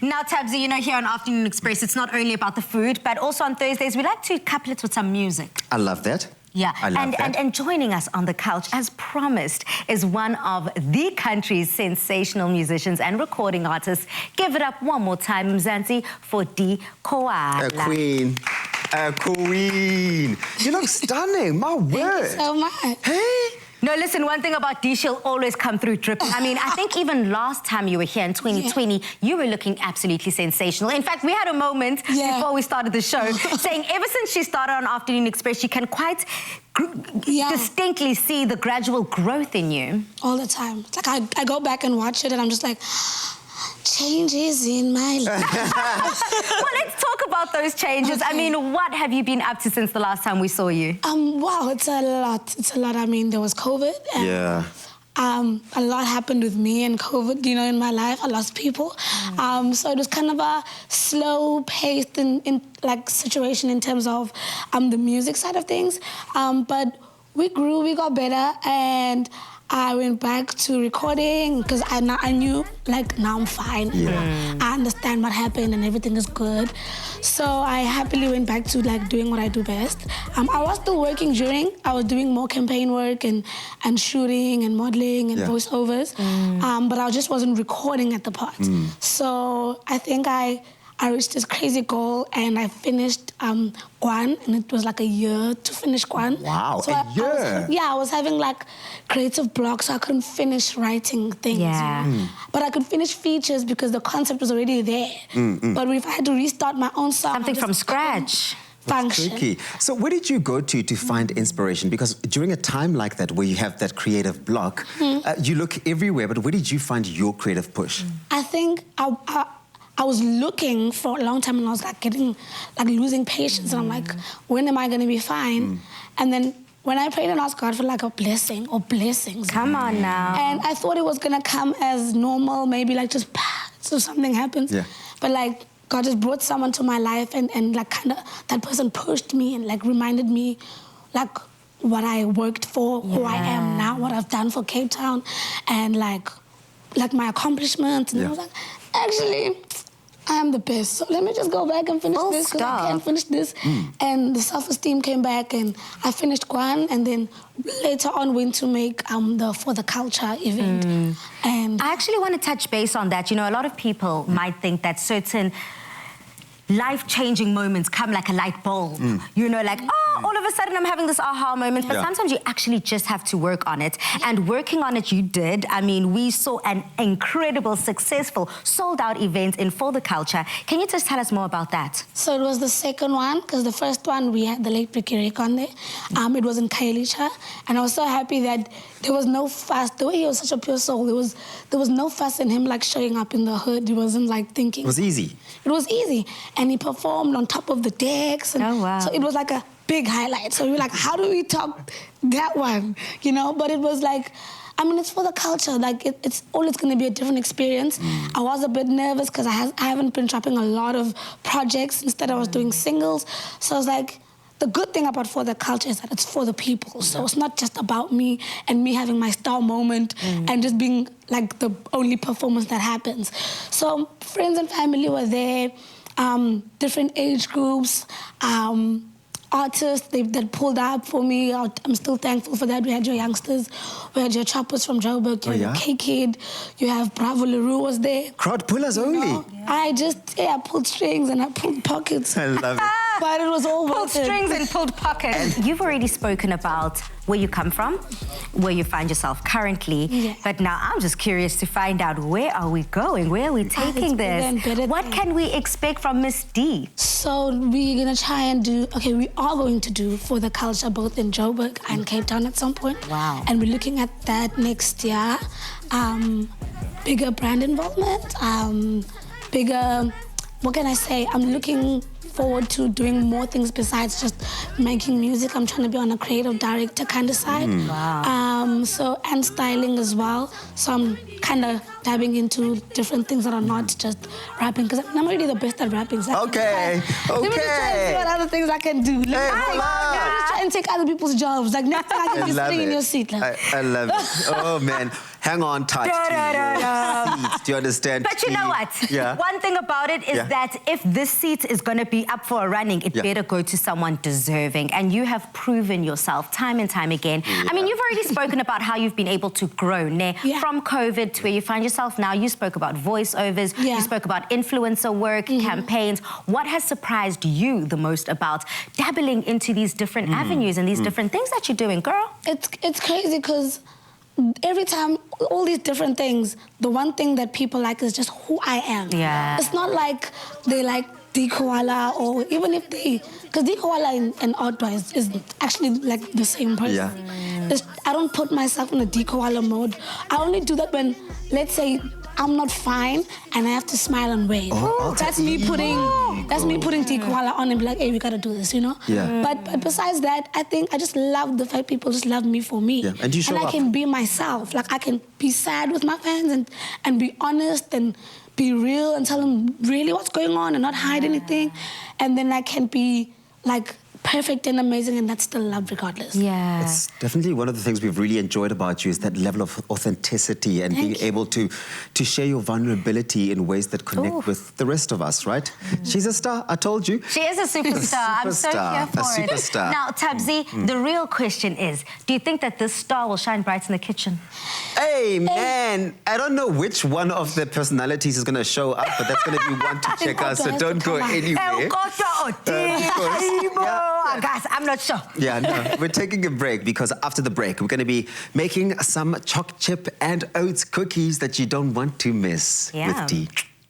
Now, Tabsy, you know, here on Afternoon Express, it's not only about the food, but also on Thursdays, we like to couple it with some music. I love that. Yeah, I love that. And joining us on the couch, as promised, is one of the country's sensational musicians and recording artists. Give it up one more time, Mzansi, for Koala. A queen. A queen. You look stunning, my word. Thank you so much. Hey. No, listen, one thing about Dee, she'll always come through dripping. I mean, I think even last time you were here in 2020, you were looking absolutely sensational. In fact, we had a moment before we started the show saying ever since she started on Afternoon Express, you can quite distinctly see the gradual growth in you. All the time. It's like I go back and watch it and I'm just like, changes in my life. Well, let's talk about those changes. Okay. I mean, what have you been up to since the last time we saw you? Wow, it's a lot. It's a lot. I mean, there was COVID. And, a lot happened with me and COVID, you know, in my life. I lost people. So it was kind of a slow-paced like situation in terms of the music side of things. But we grew, we got better, and I went back to recording because I knew, like, now I'm fine. I understand what happened and everything is good. So I happily went back to, like, doing what I do best. I was still working during. I was doing more campaign work and shooting and modeling and voiceovers. But I just wasn't recording at the part. So I think I reached this crazy goal and I finished Guan, and it was like a year to finish Guan. Wow, so a year? I was having like creative blocks, so I couldn't finish writing things. But I could finish features because the concept was already there. But if I had to restart my own song... Something from scratch. Tricky. So where did you go to find inspiration? Because during a time like that where you have that creative block, you look everywhere, but where did you find your creative push? I think I was looking for a long time and I was like losing patience. And I'm like, when am I going to be fine? And then when I prayed and asked God for like a blessing or blessings. Come on now. And I thought it was going to come as normal, maybe like just so something happens. But like God just brought someone to my life and like kind of that person pushed me and like reminded me like what I worked for, who I am now, what I've done for Cape Town and like my accomplishments. And I was like, actually, I am the best. So let me just go back and finish this because I can't finish this. And the self-esteem came back and I finished Guan and then later on went to make For the Culture event. And I actually want to touch base on that. You know, a lot of people might think that certain life-changing moments come like a light bulb. You know, like, oh, all of a sudden I'm having this aha moment. But sometimes you actually just have to work on it. And working on it, you did. I mean, we saw an incredible, successful, sold-out event in For the Culture. Can you just tell us more about that? So it was the second one, because the first one, we had the late Bikirek on there. It was in Kailicha. And I was so happy that there was no fuss. The way he was such a pure soul, there was no fuss in him, like, showing up in the hood. He wasn't, like, thinking. It was easy. It was easy. And he performed on top of the decks. And so it was like a big highlight. So we were like, how do we top that one? You know, but it was like, I mean, it's For the Culture. Like, it's always going to be a different experience. I was a bit nervous because I haven't been dropping a lot of projects. Instead, I was doing singles. So I was like, the good thing about For the Culture is that it's for the people. So it's not just about me and me having my star moment and just being like the only performance that happens. So friends and family were there, different age groups, artists that pulled up for me. I'm still thankful for that. We had your youngsters, we had your choppers from Joburg, you had K-Kid, you have Bravo LaRue was there. Crowd pullers only? Know, I pulled strings and I pulled pockets. I love it. But it was all pulled strings and pulled pockets. You've already spoken about where you come from, where you find yourself currently. But now I'm just curious to find out, where are we going? Where are we taking this? What can we expect from Miss D? So we're going to try and do, we are going to do For the Culture both in Joburg and Cape Town at some point. Wow. And we're looking at that next year. Bigger brand involvement, bigger, what can I say? I'm looking forward to doing more things besides just making music. I'm trying to be on a creative director kind of side. And styling as well. So I'm kind of dabbing into different things that are not just rapping, because I'm already the best at rapping. So Let me just try and see what other things I can do. Let me just try and take other people's jobs. Like, next time I can be sitting in your seat. I love it. Oh, man. hang on tight to your seat. Do you understand? But you know what? Yeah. One thing about it is that if this seat is going to be up for a running, it better go to someone deserving. And you have proven yourself time and time again. I mean, you've already spoken about how you've been able to grow from COVID to where you find yourself now. You spoke about voiceovers. You spoke about influencer work, campaigns. What has surprised you the most about dabbling into these different avenues and these different things that you're doing, girl? It's crazy because every time, all these different things, the one thing that people like is just who I am. Yeah. It's not like they like the Koala, or even if they, because the Koala and Outdoor is actually like the same person. Yeah. I don't put myself in a the Koala mode. I only do that when, let's say, I'm not fine and I have to smile and wave. That's me putting the Koala on and be like, hey, we gotta do this, you know? Yeah. But besides that, I think I just love the fact people just love me for me. Yeah. And you show I up. can be myself. Like I can be sad with my fans and be honest and be real and tell them really what's going on and not hide anything. And then I can be like perfect and amazing, and that's still love regardless. Yeah. It's definitely one of the things we've really enjoyed about you is that level of authenticity and being able to share your vulnerability in ways that connect with the rest of us, right? She's a star, I told you. She is a superstar. I'm so here for a it. superstar. Now, Tabzi, the real question is, do you think that this star will shine bright in the kitchen? Hey, man, I don't know which one of the personalities is going to show up, but that's going to be one to check out, so don't go anywhere. Guys, I'm not sure. Yeah, no, we're taking a break because after the break, we're going to be making some choc chip and oats cookies that you don't want to miss with tea.